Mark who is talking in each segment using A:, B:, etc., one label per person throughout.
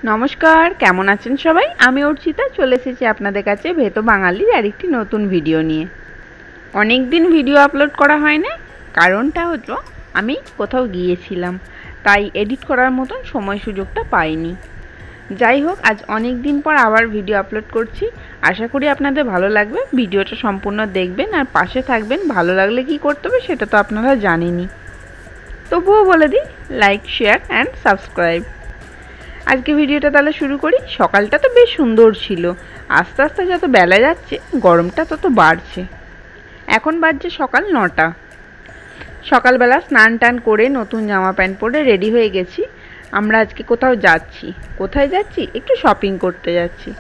A: নমস্কার, কেমন আছেন সবাই? আমি অর্চিতা চলে এসেছি আপনাদের কাছে ভেতো বাঙালির আরেকটি নতুন ভিডিও নিয়ে। অনেক দিন ভিডিও আপলোড করা হয় না, কারণটা হলো আমি কোথাও গিয়েছিলাম, তাই এডিট করার মতন সময় সুযোগটা পাইনি। যাই হোক, আজ অনেক দিন পর আবার ভিডিও আপলোড করছি। আশা করি আপনাদের ভালো লাগবে। ভিডিওটা সম্পূর্ণ দেখবেন আর পাশে থাকবেন। ভালো লাগলে কি করতে হবে সেটা তো আপনারা জানেনই, তবুও বলে দিই, লাইক, শেয়ার অ্যান্ড সাবস্ক্রাইব। আজকে ভিডিওটা তাহলে শুরু করি। সকালটা তো বেশ সুন্দর ছিল, আস্তে আস্তে যত বেলা যাচ্ছে গরমটা তত বাড়ছে। এখন বাজছে সকাল 9টা। সকালবেলা স্নান টান করে নতুন জামা প্যান্ট পরে রেডি হয়ে গেছি। আমরা আজকে কোথাও যাচ্ছি। কোথায় যাচ্ছি? একটু শপিং করতে যাচ্ছি,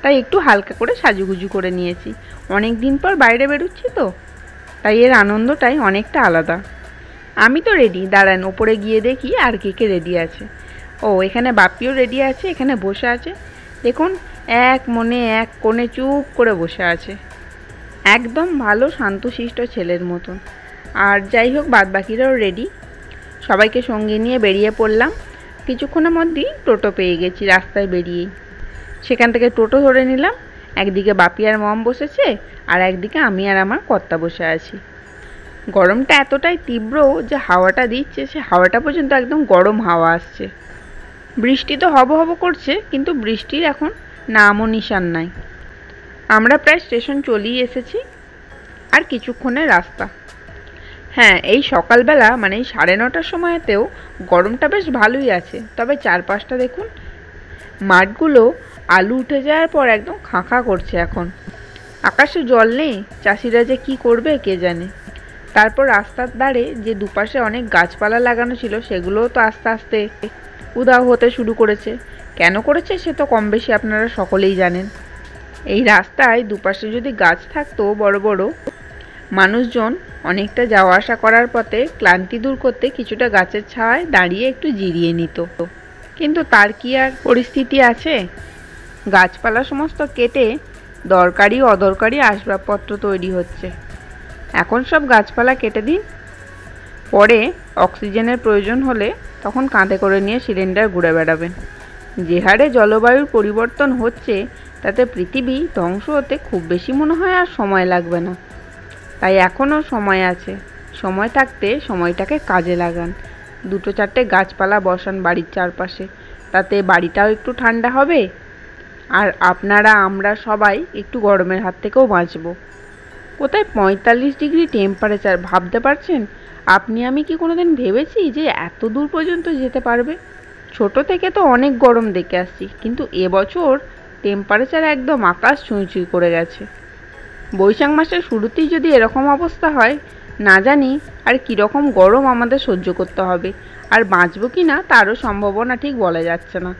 A: তাই একটু হালকা করে সাজুগুজু করে নিয়েছি। অনেক দিন পর বাইরে বেরোচ্ছি তো, তাই এর আনন্দটাই অনেকটা আলাদা। আমি তো রেডি, দাঁড়ান ওপরে গিয়ে দেখি আর কে কে রেডি আছে। ও, এখানে বাপিও রেডি আছে, এখানে বসে আছে। দেখুন, এক মনে এক কোণে চুপ করে বসে আছে, একদম ভালো শান্তশিষ্ট ছেলের মতন। আর যাই হোক, বাদবাকিরাও রেডি। সবাইকে সঙ্গে নিয়ে বেরিয়ে পড়লাম। কিছুক্ষণের মধ্যেই টোটো পেয়ে গেছি রাস্তায় বেরিয়েই। সেখান থেকে টোটো ধরে নিলাম। একদিকে বাপি আর মম বসেছে, আর একদিকে আমি আর আমার কর্তা বসে আছি। গরমটা এতটাই তীব্র যে হাওয়াটা দিচ্ছে, সে হাওয়াটা পর্যন্ত একদম গরম হাওয়া আসছে। বৃষ্টি তো হব হব করছে, কিন্তু বৃষ্টির এখন নামও নিশান নাই। আমরা প্রায় স্টেশন চলেই এসেছি, আর কিছুক্ষণের রাস্তা। হ্যাঁ, এই সকালবেলা মানে এই 9:30টার সময়তেও গরমটা বেশ ভালোই আছে। তবে চারপাশটা দেখুন, মাঠগুলো আলু উঠে যাওয়ার পর একদম খাঁ করছে এখন। আকাশে জল নেই, চাষিরা যে কি করবে কে জানে। তারপর রাস্তার ধারে যে দুপাশে অনেক গাছপালা লাগানো ছিল, সেগুলোও তো আস্তে আস্তে উধাও হতে শুরু করেছে। কেন করেছে সে তো কম বেশি আপনারা সকলেই জানেন। এই রাস্তায় দুপাশে যদি গাছ থাকতো বড় বড়, মানুষজন অনেকটা যাওয়া আসা করার পথে ক্লান্তি দূর করতে কিছুটা গাছের ছায়ায় দাঁড়িয়ে একটু জিরিয়ে নিত। কিন্তু তার কি আর পরিস্থিতি আছে? গাছপালা সমস্ত কেটে দরকারি অদরকারি আসবাবপত্র তৈরি হচ্ছে। এখন সব গাছপালা কেটে দিন, পরে অক্সিজেনের প্রয়োজন হলে তখন কাঁধে করে নিয়ে সিলিন্ডার ঘুরে বেড়াবেন। যে হারে জলবায়ুর পরিবর্তন হচ্ছে, তাতে পৃথিবী ধ্বংস হতে খুব বেশি মনে হয় আর সময় লাগবে না। তাই এখনও সময় আছে। সময় থাকতে সময়টাকে কাজে লাগান। 2-4টে গাছপালা বসান বাড়ির চারপাশে, তাতে বাড়িটাও একটু ঠান্ডা হবে, আর আপনারা আমরা সবাই একটু গরমের হাত থেকেও বাঁচব। কোথায় 45 ডিগ্রি টেম্পারেচার, ভাবতে পারছেন? আপনি আমি কি কোনোদিন ভেবেছি যে এত দূর পর্যন্ত যেতে পারবে? ছোট থেকে তো অনেক গরম দেখে আসছি, কিন্তু এবছর টেম্পারেচার একদম আকাশ ছুঁই করে গেছে। বৈশাখ মাসের শুরুতেই যদি এরকম অবস্থা হয়, না জানি আর কীরকম গরম আমাদের সহ্য করতে হবে, আর বাঁচবো কি না তারও সম্ভাবনা ঠিক বলা যাচ্ছে না।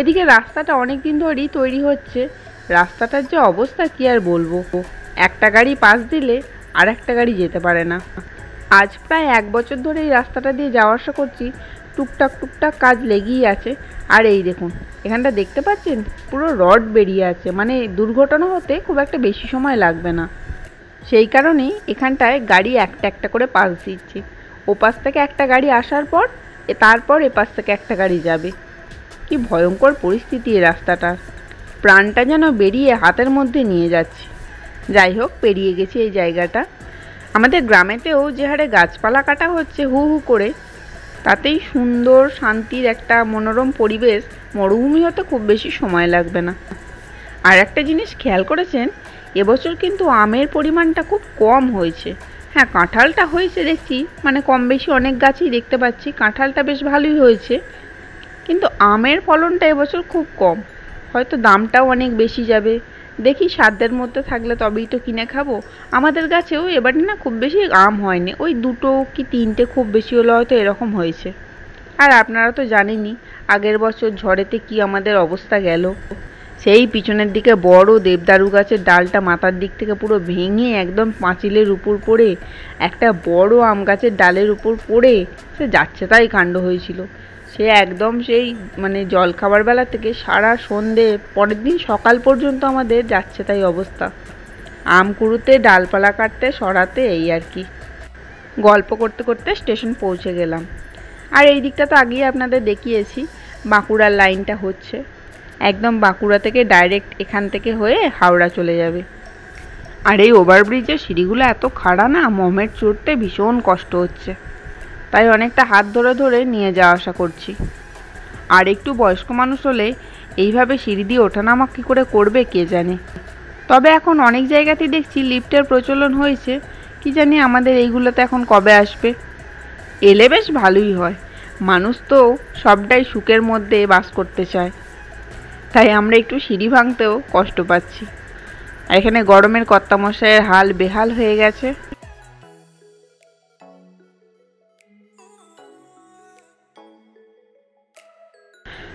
A: এদিকে রাস্তাটা অনেক দিন ধরেই তৈরি হচ্ছে। রাস্তাটার যে অবস্থা কি আর বলবো। একটা গাড়ি পাশ দিলে আর একটা গাড়ি যেতে পারে না। আজ প্রায় 1 বছর ধরে এই রাস্তাটা দিয়ে যাওয়া আসা করছি। টুকটাক টুকটাক কাজ লেগেই আছে। আর এই দেখুন, এখানটা দেখতে পাচ্ছেন পুরো রড বেরিয়ে আছে, মানে দুর্ঘটনা হতে খুব একটা বেশি সময় লাগবে না। সেই কারণেই এখানটায় গাড়ি একটা একটা করে পাশ দিচ্ছে। ওপাশ থেকে একটা গাড়ি আসার পর তারপর এপাশ থেকে একটা গাড়ি যাবে। কি ভয়ঙ্কর পরিস্থিতি এই রাস্তাটার, প্রাণটা যেন বেরিয়ে হাতের মধ্যে নিয়ে যাচ্ছে। যাই হোক, পেরিয়ে গেছি এই জায়গাটা। আমাদের গ্রামেতেও যে হারে গাছপালা কাটা হচ্ছে হু হু করে, তাতেই সুন্দর শান্তির একটা মনোরম পরিবেশ। মরুভূমি হতে খুব বেশি সময় লাগবে না। আর একটা জিনিস খেয়াল করেছেন, এবছর কিন্তু আমের পরিমাণটা খুব কম হয়েছে। হ্যাঁ, কাঁঠালটা হয়েছে দেখছি, মানে কম বেশি অনেক গাছই দেখতে পাচ্ছি, কাঁঠালটা বেশ ভালোই হয়েছে, কিন্তু আমের ফলনটা এবছর খুব কম। হয়তো দামটাও অনেক বেশি যাবে। দেখি সাধ্যের মধ্যে থাকলে তবেই তো কিনে খাবো। আমাদের গাছেও এবারে না খুব বেশি আম হয়নি, ওই 2টো কি 3টে খুব বেশি হলে হয়তো এরকম হয়েছে। আর আপনারা তো জানেনই আগের বছর ঝড়েতে কি আমাদের অবস্থা গেল। সেই পিছনের দিকে বড় দেবদারু গাছের ডালটা মাথার দিক থেকে পুরো ভেঙে একদম পাঁচিলের উপর পড়ে একটা বড় আম গাছের ডালের উপর পড়ে সে যাচ্ছে তাই কাণ্ড হয়েছিল। সে একদম সেই মানে জল খাবার বেলা থেকে সারা সন্ধে পরের দিন সকাল পর্যন্ত আমাদের যাচ্ছে তাই অবস্থা। আম কুড়োতে, ডালপালা কাটতে, সরাতে, এই আর কি। গল্প করতে করতে স্টেশন পৌঁছে গেলাম। আর এই দিকটা তো আগেই আপনাদের দেখিয়েছি। বাঁকুড়ার লাইনটা হচ্ছে, একদম বাঁকুড়া থেকে ডাইরেক্ট এখান থেকে হয়ে হাওড়া চলে যাবে। আর এই ওভারব্রিজের সিঁড়িগুলো এত খাড়া না, মোমের চড়তে ভীষণ কষ্ট হচ্ছে, তাই অনেকটা হাত ধরে ধরে নিয়ে যাওয়া আসা করছি। আর একটু বয়স্ক মানুষ হলে এইভাবে সিঁড়ি দিয়ে ওঠানামা কী করে করবে কে জানে। তবে এখন অনেক জায়গাতেই দেখছি লিফটের প্রচলন হয়েছে, কি জানি আমাদের এইগুলোতে এখন কবে আসবে। এলে বেশ ভালোই হয়, মানুষ তো সবটাই সুখের মধ্যে বাস করতে চায়, তাই আমরা একটু সিঁড়ি ভাঙতেও কষ্ট পাচ্ছি। আর এখানে গরমের কর্তামশাইয়ের হাল বেহাল হয়ে গেছে।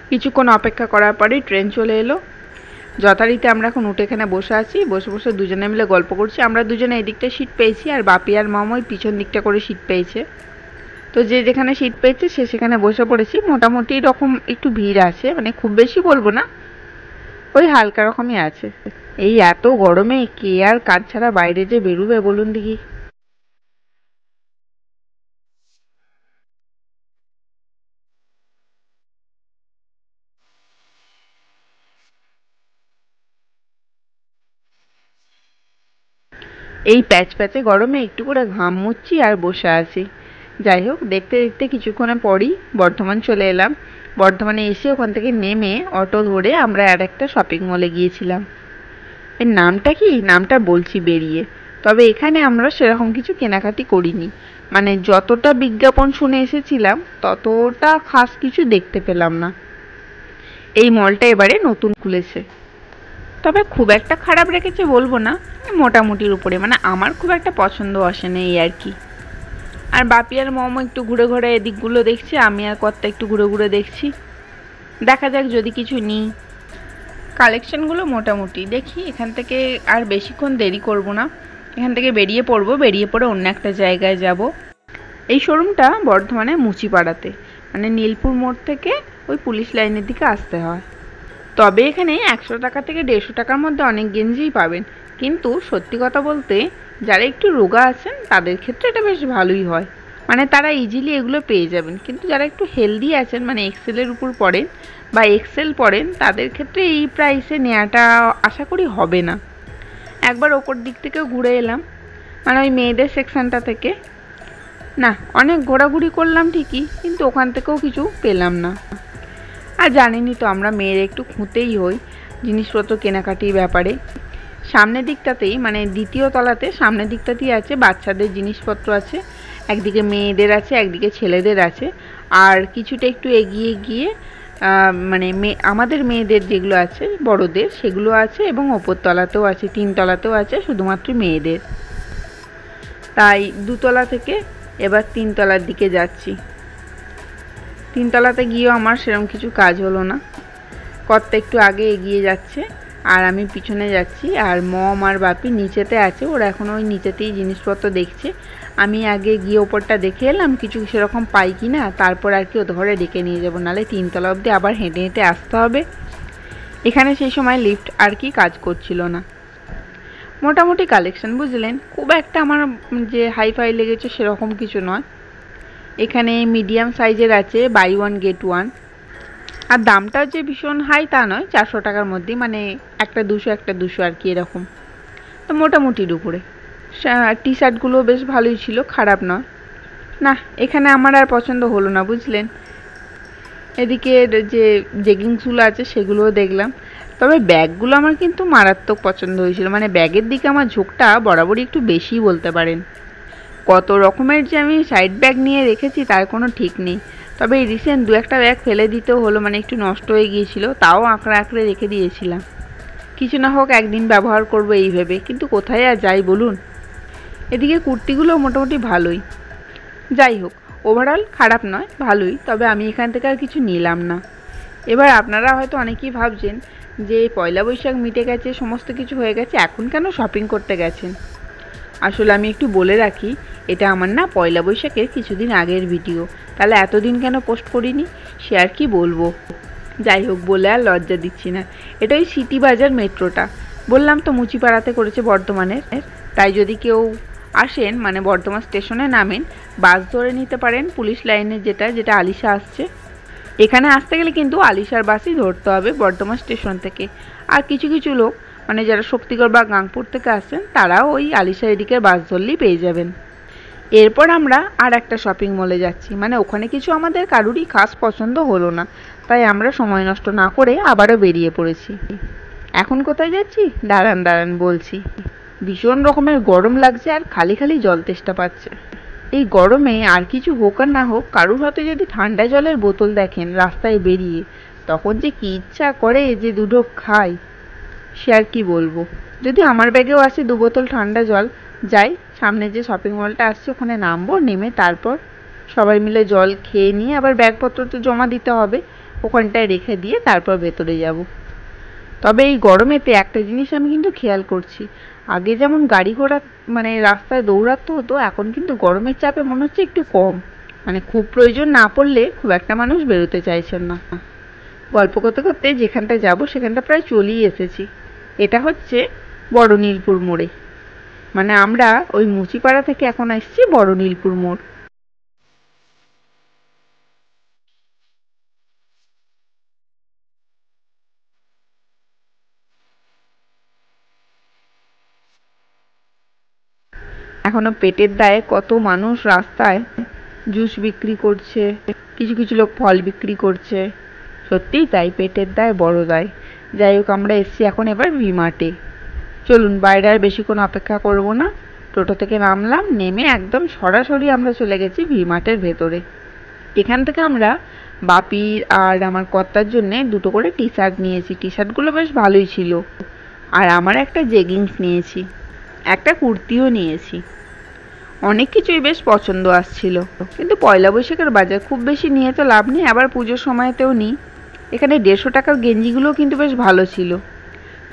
A: কিছুক্ষণ অপেক্ষা করার পরেই ট্রেন চলে এলো। যথারীতি আমরা এখন উঠে এখানে বসে আছি, বসে বসে দুজনে মিলে গল্প করছি। আমরা দুজনে এই দিকটা সিট পেয়েছি, আর বাপি আর মামা ওই পিছন দিকটা করে সিট পেয়েছে। তো যে যেখানে সিট পেয়েছে সে সেখানে বসে পড়েছি। মোটামুটি এরকম একটু ভিড় আছে, মানে খুব বেশি বলবো না, ওই হালকা রকমই আছে। এই এত গরমে কে আর কাজ ছাড়া বাইরে যে বেরোবে বলুন দেখি। এই প্যাচ প্যাচে গরমে একটু করে ঘাম মুচ্ছি আর বসে আছি। যাই হোক, দেখতে দেখতে কিছুক্ষণে পরই বর্ধমান চলে এলাম। বর্ধমানে এসে ওখান থেকে নেমে অটো ধরে আমরা আর একটা শপিং মলে গিয়েছিলাম। এর নামটা কি, নামটা বলছি বেরিয়ে। তবে এখানে আমরা সেরকম কিছু কেনাকাটি করিনি, মানে যতটা বিজ্ঞাপন শুনে এসেছিলাম ততটা খাস কিছু দেখতে পেলাম না। এই মলটা এবারে নতুন খুলেছে, তবে খুব একটা খারাপ রেখেছে বলবো না, মোটামুটির উপরে, মানে আমার খুব একটা পছন্দ আসে না এই আর কি। আর বাপি আর মম একটু ঘুরে ঘুরে এদিকগুলো দেখছে, আমি আর কর্তা একটু ঘুরে ঘুরে দেখছি। দেখা যাক যদি কিছু নিই। কালেকশনগুলো মোটামুটি দেখি। এখান থেকে আর বেশিক্ষণ দেরি করব না, এখান থেকে বেরিয়ে পড়বো, বেরিয়ে পড়ে অন্য একটা জায়গায় যাব। এই শোরুমটা বর্ধমানে মুচিপাড়াতে, মানে নীলপুর মোড় থেকে ওই পুলিশ লাইনের দিকে আসতে হয়। তবে এখানে 100 টাকা থেকে 150 টাকার মধ্যে অনেক গেঞ্জিই পাবেন, কিন্তু সত্যি কথা বলতে যারা একটু রোগা আছেন তাদের ক্ষেত্রে এটা বেশ ভালোই হয়, মানে তারা ইজিলি এগুলো পেয়ে যাবেন। কিন্তু যারা একটু হেলদি আছেন, মানে এক্সেলের উপর পড়েন বা এক্সেল পড়েন, তাদের ক্ষেত্রে এই প্রাইসে নেওয়াটা আশা করি হবে না। একবার ওপর দিক থেকেও ঘুরে এলাম, মানে ওই মেয়েদের সেকশনটা থেকে। না, অনেক ঘোরাঘুরি করলাম ঠিকই, কিন্তু ওখান থেকেও কিছু পেলাম না। আর জানেনই তো আমরা মেয়েরা একটু খুঁতেই হই জিনিসপত্র কেনাকাটির ব্যাপারে। সামনের দিকটাতেই, মানে দ্বিতীয় তলাতে সামনের দিকটাতেই আছে বাচ্চাদের জিনিসপত্র আছে, একদিকে মেয়েদের আছে, একদিকে ছেলেদের আছে। আর কিছুটা একটু এগিয়ে গিয়ে মানে আমাদের মেয়েদের যেগুলো আছে বড়দের সেগুলো আছে, এবং ওপর তলাতেও আছে, 3 তলাতেও আছে শুধুমাত্র মেয়েদের। তাই 2 তলা থেকে এবার 3 তলার দিকে যাচ্ছি। 3 তলাতে গিয়েও আমার সেরকম কিছু কাজ হলো না। কর্তা একটু আগে এগিয়ে যাচ্ছে আর আমি পিছনে যাচ্ছি, আর মম আর বাপি নিচেতে আছে, ওরা এখন ওই নিচেতেই জিনিসপত্র দেখছে। আমি আগে গিয়ে ওপরটা দেখে এলাম কিছু সেরকম পাই কি না, তারপর আর কি ওদের ঘরে ডেকে নিয়ে যাবো, নাহলে 3 তলা অবধি আবার হেঁটে হেঁটে আসতে হবে। এখানে সেই সময় লিফট আর কি কাজ করছিল না। মোটামুটি কালেকশন বুঝলেন, খুব একটা আমার যে হাইফাই লেগেছে সেরকম কিছু নয়। এখানে মিডিয়াম সাইজের আছে বাই 1 গেট 1, আর দামটাও যে ভীষণ হাই তা নয়, 400 টাকার মধ্যেই, মানে একটা 200 আর কি এরকম। তো মোটামুটির উপরে। টি শার্টগুলো বেশ ভালোই ছিল, খারাপ নয়। না, এখানে আমার আর পছন্দ হলো না বুঝলেন। এদিকে যে জেগিংসগুলো আছে সেগুলোও দেখলাম, তবে ব্যাগগুলো আমার কিন্তু মারাত্মক পছন্দ হয়েছিল, মানে ব্যাগের দিকে আমার ঝোঁকটা বরাবরই একটু বেশি বলতে পারেন। কত রকমের যে আমি সাইড ব্যাগ নিয়ে রেখেছি তার কোনো ঠিক নেই। তবে এই রিসেন্ট 2-1টা ব্যাগ ফেলে দিতেও হলো, মানে একটু নষ্ট হয়ে গিয়েছিল, তাও আঁকড়ে আঁকড়ে রেখে দিয়েছিলাম। কিছু না হোক একদিন ব্যবহার করবো এই ভেবে, কিন্তু কোথায় আর যাই বলুন। এদিকে কুর্তিগুলো মোটামুটি ভালোই। যাই হোক, ওভারঅল খারাপ নয়, ভালোই। তবে আমি এখান থেকে আর কিছু নিলাম না। এবার আপনারা হয়তো অনেকেই ভাবছেন যে পয়লা বৈশাখ মিটে গেছে, সমস্ত কিছু হয়ে গেছে, এখন কেন শপিং করতে গেছেন। আসলে আমি একটু বলে রাখি, এটা আমার না পয়লা বৈশাখের কিছুদিন আগের ভিডিও, তাহলে এতদিন কেন পোস্ট করিনি সে আর কি বলবো। যাই হোক, বলে আর লজ্জা দিচ্ছি না। এটা ওই সিটি বাজার মেট্রোটা, বললাম তো মুচিপাড়াতে করেছে বর্ধমানের। তাই যদি কেউ আসেন, মানে বর্ধমান স্টেশনে নামেন, বাস ধরে নিতে পারেন পুলিশ লাইনের যেটা আলিশা আসছে, এখানে আসতে গেলে কিন্তু আলিশার বাসই ধরতে হবে বর্ধমান স্টেশন থেকে। আর কিছু কিছু লোক মানে যারা শক্তিগড় বা গাংপুর থেকে আসেন তারাও ওই আলিশা এদিকের বাস ধরলেই পেয়ে যাবেন। এরপর আমরা আর একটা শপিং মলে যাচ্ছি, মানে ওখানে কিছু আমাদের কারুরই খাস পছন্দ হলো না, তাই আমরা সময় নষ্ট না করে আবারও বেরিয়ে পড়েছি। এখন কোথায় যাচ্ছি দাঁড়ান দাঁড়ান বলছি। ভীষণ রকমের গরম লাগছে আর খালি খালি জল তেষ্টা পাচ্ছে। এই গরমে আর কিছু হোক আর না হোক কারুর হাতে যদি ঠান্ডা জলের বোতল দেখেন রাস্তায় বেরিয়ে, তখন যে কি ইচ্ছা করে যে দু ঢোক খাই সে আর কি বলবো। যদি আমার ব্যাগেও আসে 2 বোতল ঠান্ডা জল, যাই সামনে যে শপিং মলটা আসছে ওখানে নামবো, নেমে তারপর সবাই মিলে জল খেয়ে নিয়ে আবার ব্যাগপত্র তো জমা দিতে হবে, ওখানটায় রেখে দিয়ে তারপর ভেতরে যাব। তবে এই গরমেতে একটা জিনিস আমি কিন্তু খেয়াল করছি, আগে যেমন গাড়ি ঘোড়া মানে রাস্তায় দৌড়াতে হতো, এখন কিন্তু গরমের চাপে মনে হচ্ছে একটু কম, মানে খুব প্রয়োজন না পড়লে খুব একটা মানুষ বেরোতে চাইছেন না। গল্প করতে করতে যেখানটায় যাব সেখানটা প্রায় চলেই এসেছি। এটা হচ্ছে বড় নীলপুর মোড়ে, মানে আমরা ওই মুচিপাড়া থেকে এখন আসছি বড় নীলপুর মোড়। এখনো পেটের দায়ে কত মানুষ রাস্তায় জুস বিক্রি করছে, কিছু কিছু লোক ফল বিক্রি করছে। সত্যিই তাই, পেটের দায় বড় দায়। যাই হোক আমরা এসছি এখন এবার ভি-মার্টে। চলুন বাইরে আর বেশিক্ষণ অপেক্ষা করব না, টোটো থেকে নামলাম, নেমে একদম সরাসরি আমরা চলে গেছি ভি-মার্টের ভেতরে। এখান থেকে আমরা বাপির আর আমার কর্তার জন্য দুটো করে টি শার্ট নিয়েছি। টি শার্টগুলো বেশ ভালোই ছিল। আর আমার একটা জেগিংস নিয়েছি, একটা কুর্তিও নিয়েছি। অনেক কিছুই বেশ পছন্দ আসছিল, কিন্তু পয়লা বৈশাখের বাজার খুব বেশি নিয়ে তো লাভ নেই, আবার পুজোর সময়তেও নিই। এখানে 150 টাকার গেঞ্জিগুলো কিন্তু বেশ ভালো ছিল।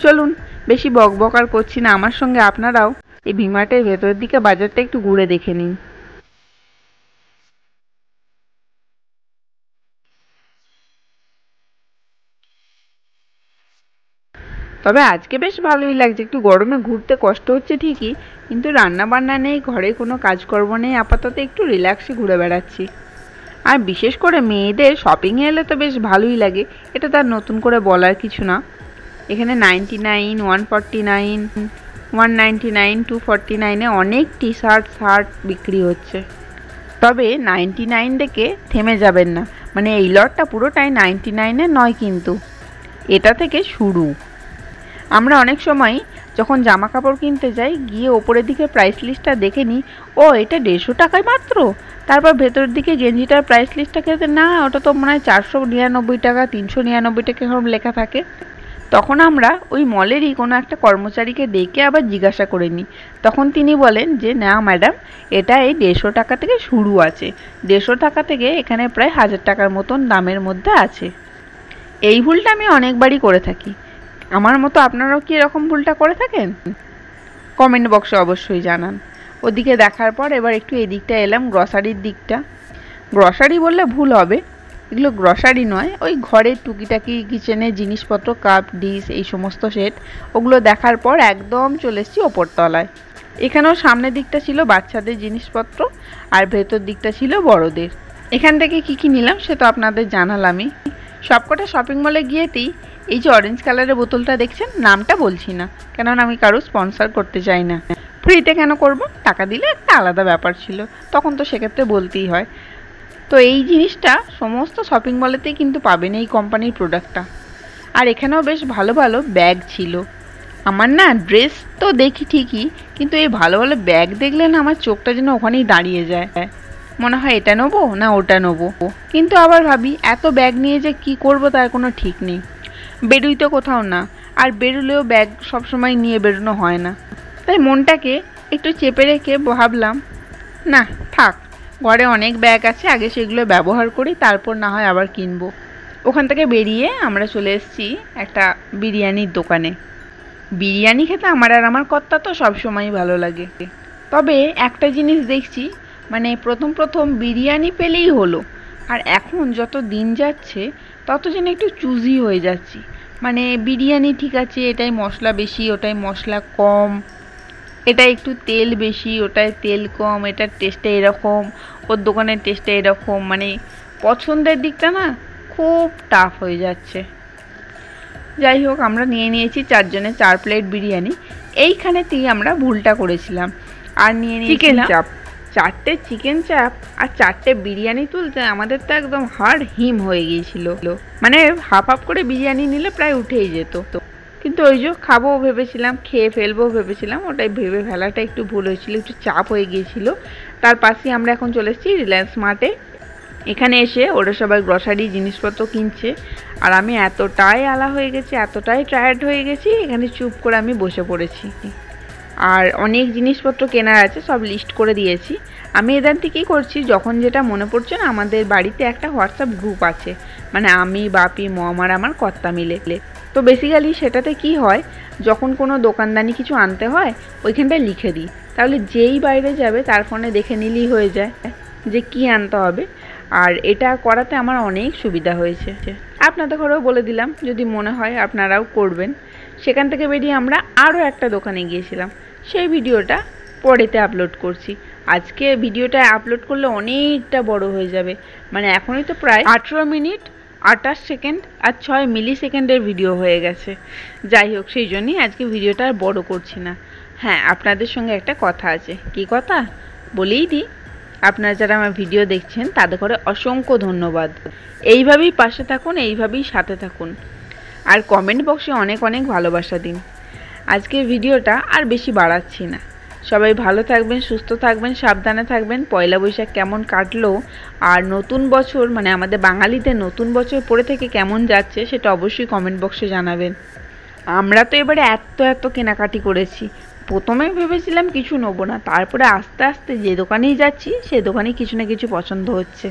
A: চলুন বেশি বকবক আর করছি না, আমার সঙ্গে আপনারাও এই ভি-মার্টের ভেতরের দিকে বাজারটা একটু ঘুরে দেখে নিন। তবে আজকে বেশ ভালোই লাগছে, একটু গরমে ঘুরতে কষ্ট হচ্ছে ঠিকই, কিন্তু রান্না বান্না নেই, ঘরে কোনো কাজকর্ম নেই, আপাতত একটু রিল্যাক্সে ঘুরে বেড়াচ্ছি। আর বিশেষ করে মেয়েদের শপিংয়ে এলে তো বেশ ভালোই লাগে, এটা তার নতুন করে বলার কিছু না। এখানে 99, 149, 199, 249-এ অনেক টি শার্ট শার্ট বিক্রি হচ্ছে। তবে 99 দেখে থেমে যাবেন না, মানে এই লটটা পুরোটাই 99-এ নয়, কিন্তু এটা থেকে শুরু। আমরা অনেক সময় যখন জামা কাপড় কিনতে যাই গিয়ে ওপরের দিকে প্রাইস লিস্টটা দেখে নিই, ও এটা 150 টাকায় মাত্র, তারপর ভেতরের দিকে গেঞ্জিটার প্রাইস লিস্টটা খেতে না ওটা তো মনে হয় 499 টাকা, 399 টাকা এরকম লেখা থাকে। তখন আমরা ওই মলেরই কোনো একটা কর্মচারীকে ডেকে আবার জিজ্ঞাসা করে নিই, তখন তিনি বলেন যে না ম্যাডাম, এটা এই 150 টাকা থেকে শুরু আছে, 150 টাকা থেকে এখানে প্রায় 1000 টাকার মতন দামের মধ্যে আছে। এই ভুলটা আমি অনেকবারই করে থাকি, আমার মতো আপনারাও কি এরকম ভুলটা করে থাকেন? কমেন্ট বক্সে অবশ্যই জানান। ওদিকে দেখার পর এবার একটু এদিকটা এলাম, গ্রসারির দিকটা। গ্রসারি বললে ভুল হবে, এগুলো গ্রসারি নয়, ওই ঘরের টুকিটাকি কিচেনের জিনিসপত্র, কাপ ডিশ এই সমস্ত সেট। ওগুলো দেখার পর একদম চলে এসেছি ওপরতলায়। এখানেও সামনের দিকটা ছিল বাচ্চাদের জিনিসপত্র আর ভেতর দিকটা ছিল বড়দের। এখান থেকে কি কি নিলাম সে তো আপনাদের জানালামই। সবকটা শপিং মলে গিয়েতেই এই যে অরেঞ্জ কালারের বোতলটা দেখছেন, নামটা বলছি না কেননা আমি কারো স্পন্সর করতে চাই না। ফ্রিতে কেন করব, টাকা দিলে একটা আলাদা ব্যাপার ছিল, তখন তো সেক্ষেত্রে বলতেই হয়। তো এই জিনিসটা সমস্ত শপিং মলেতেই কিন্তু পাবেন এই কোম্পানির প্রোডাক্টটা। আর এখানেও বেশ ভালো ভালো ব্যাগ ছিল। আমার না ড্রেস তো দেখি ঠিকই, কিন্তু এই ভালো ভালো ব্যাগ দেখলে না আমার চোখটা যেন ওখানেই দাঁড়িয়ে যায়, মনে হয় এটা নেবো না ওটা নেবো। কিন্তু আবার ভাবি এত ব্যাগ নিয়ে যে কি করব তার কোনো ঠিক নেই, বেরোই তো কোথাও না, আর বেরোলেও ব্যাগ সবসময় নিয়ে বেরোনো হয় না। তাই মনটাকে একটু চেপে রেখে ভাবলাম না থাক, ঘরে অনেক ব্যাগ আছে, আগে সেগুলো ব্যবহার করি, তারপর না হয় আবার কিনবো। ওখান থেকে বেরিয়ে আমরা চলে এসেছি একটা বিরিয়ানির দোকানে। বিরিয়ানি খেতে আমার আর আমার কর্তা তো সবসময়ই ভালো লাগে। তবে একটা জিনিস দেখছি, মানে প্রথম প্রথম বিরিয়ানি পেলেই হলো, আর এখন যত দিন যাচ্ছে তত যেন একটু চুজি হয়ে যাচ্ছি। মানে বিরিয়ানি ঠিক আছে, এটাই মশলা বেশি ওটাই মশলা কম, এটা একটু তেল বেশি ওটায় তেল কম, এটার টেস্টটা এরকম ওর দোকানের টেস্টটা এরকম, মানে পছন্দের দিকটা না খুব টাফ হয়ে যাচ্ছে। যাই হোক, আমরা নিয়ে নিয়েছি 4 জনের 4 প্লেট বিরিয়ানি। এইখানেতেই আমরা ভুলটা করেছিলাম। আর নিয়ে নিয়েছি চিকেন চাপ, 4টে চিকেন চাপ আর 4টে বিরিয়ানি তুলতে আমাদের তো একদম হাড় হিম হয়ে গিয়েছিল। মানে হাফ হাফ করে বিরিয়ানি নিলে প্রায় উঠেই যেত। কিন্তু ওই যে খাবো ভেবেছিলাম, খেয়ে ফেলবো ভেবেছিলাম, ওটাই ভেবে ফেলাটা একটু ভুল হয়েছিল, একটু চাপ হয়ে গিয়েছিল। তার পাশেই আমরা এখন চলে এসেছি রিলায়েন্স মার্টে। এখানে এসে ওরা সবাই গ্রসারি জিনিসপত্র কিনছে, আর আমি এতটাই আলা হয়ে গেছি, এতটাই টায়ার্ড হয়ে গেছি, এখানে চুপ করে আমি বসে পড়েছি। আর অনেক জিনিসপত্র কেনার আছে, সব লিস্ট করে দিয়েছি। আমি এদের থেকেই করছি, যখন যেটা মনে পড়ছে না, আমাদের বাড়িতে একটা হোয়াটসঅ্যাপ গ্রুপ আছে, মানে আমি, বাপি, মম আর আমার কর্তা মিলে। তো বেসিক্যালি সেটাতে কি হয়, যখন কোনো দোকানদানি কিছু আনতে হয় ওইখানটায় লিখে দিই, তাহলে যেই বাইরে যাবে তার ফোনে দেখে নিলেই হয়ে যায় যে কি আনতে হবে। আর এটা করাতে আমার অনেক সুবিধা হয়েছে। আপনাদের ঘরেও বলে দিলাম, যদি মনে হয় আপনারাও করবেন। সেখান থেকে বেরিয়ে আমরা আরও একটা দোকানে গিয়েছিলাম, সেই ভিডিওটা পরেতে আপলোড করছি। আজকে ভিডিওটা আপলোড করলে অনেকটা বড় হয়ে যাবে, মানে এখনই তো প্রায় 18 মিনিট 28 সেকেন্ড আর 6 মিলি সেকেন্ডের ভিডিও হয়ে গেছে। যাই হোক, সেই জন্যই আজকে ভিডিওটা আর বড় করছি না। হ্যাঁ, আপনাদের সঙ্গে একটা কথা আছে। কি কথা বলেই দিই, আপনারা যারা আমার ভিডিও দেখছেন তাদের করে অসংখ্য ধন্যবাদ। এইভাবেই পাশে থাকুন, এইভাবেই সাথে থাকুন, আর কমেন্ট বক্সে অনেক অনেক ভালোবাসা দিন। আজকের ভিডিওটা আর বেশি বাড়াচ্ছি না। সবাই ভালো থাকবেন, সুস্থ থাকবেন, সাবধানে থাকবেন। পয়লা বৈশাখ কেমন কাটলো, আর নতুন বছর মানে আমাদের বাঙালিদের নতুন বছর পরে থেকে কেমন যাচ্ছে সেটা অবশ্যই কমেন্ট বক্সে জানাবেন। আমরা তো এবারে এত কেনাকাটি করেছি। প্রথমে ভেবেছিলাম কিছু নেবো না, তারপরে আস্তে আস্তে যে দোকানেই যাচ্ছি সে দোকানেই কিছু না কিছু পছন্দ হচ্ছে।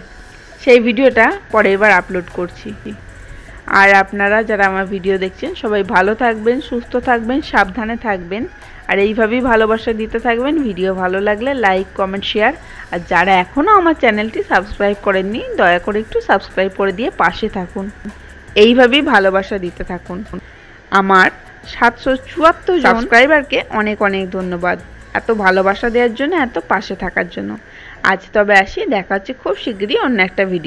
A: সেই ভিডিওটা পরের বার আপলোড করছি। আর আপনারা যারা আমার ভিডিও দেখছেন সবাই ভালো থাকবেন, সুস্থ থাকবেন, সাবধানে থাকবেন, আর এইভাবেই ভালোবাসা দিতে থাকবেন। ভিডিও ভালো লাগলে লাইক, কমেন্ট, শেয়ার। আর যারা এখনও আমার চ্যানেলটি সাবস্ক্রাইব করেননি, দয়া করে একটু সাবস্ক্রাইব করে দিয়ে পাশে থাকুন। এইভাবেই ভালোবাসা দিতে থাকুন। আমার 774 সাবস্ক্রাইবারকে অনেক অনেক ধন্যবাদ এত ভালোবাসা দেওয়ার জন্য, এত পাশে থাকার জন্য। আজ তবে আসি, দেখা হচ্ছে খুব শিগগিরই অন্য একটা ভিডিও।